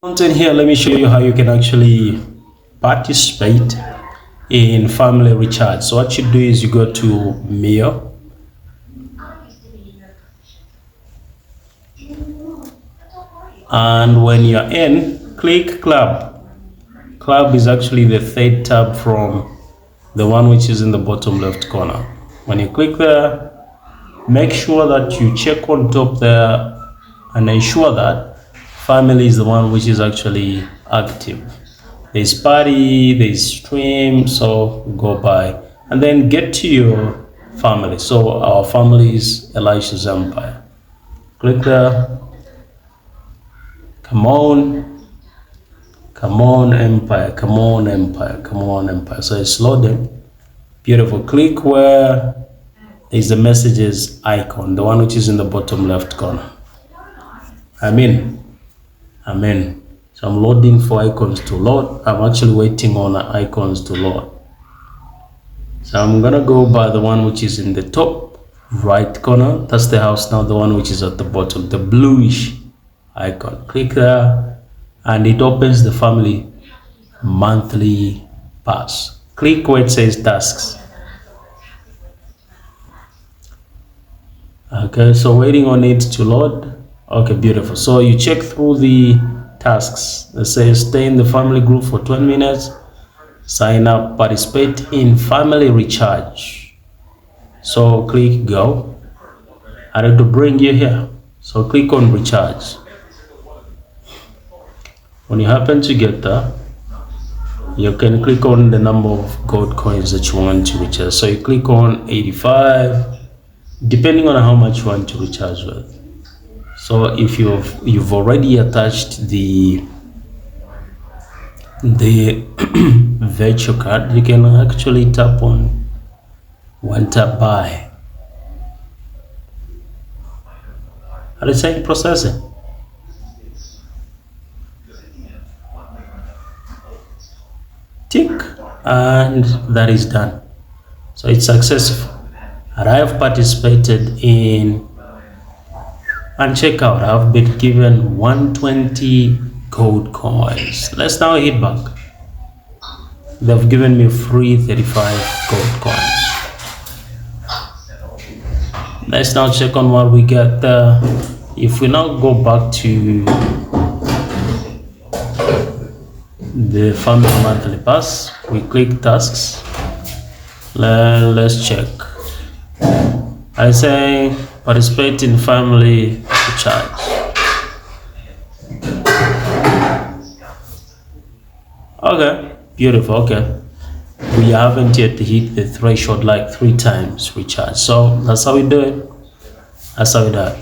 Content here, let me show you how you can actually participate in family recharge. So what you do is you go to Meyo, and when you're in, click club. Club is actually the third tab from the one which is in the bottom left corner. When you click there, make sure that you check on top there and ensure that family is the one which is actually active. There's party, there's stream, so go by and then get to your family. So our family is Elisha's Empire. Click there. Come on Empire, come on Empire, come on Empire. So it's loading. Beautiful. Click where is the messages icon, the one which is in the bottom left corner. Amen. So I'm loading for icons to load. I'm actually waiting on icons to load. So I'm gonna go by the one which is in the top right corner. That's the house now. The one which is at the bottom, the bluish icon. Click there and it opens the family monthly pass. Click where it says tasks. Okay, so waiting on it to load. Okay, beautiful. So you check through the tasks. It says stay in the family group for 20 minutes, sign up, participate in family recharge. So click go. I need to bring you here. So click on recharge. When you happen to get there, you can click on the number of gold coins that you want to recharge. So you click on 85, depending on how much you want to recharge with. So if you've already attached the virtual card, you can actually tap on one tap buy. Are they saying processing? Tick, and that is done. So it's successful. And I have participated in and check out. I've been given 120 gold coins. Let's now hit back. They've given me free 35 gold coins. Let's now check on what we get there. If we now go back to the family monthly pass, we click tasks. Let's check. I say participate in family recharge. Okay, beautiful. Okay, we haven't yet hit the threshold like 3 times recharge. So that's how we do it. That's how we do it.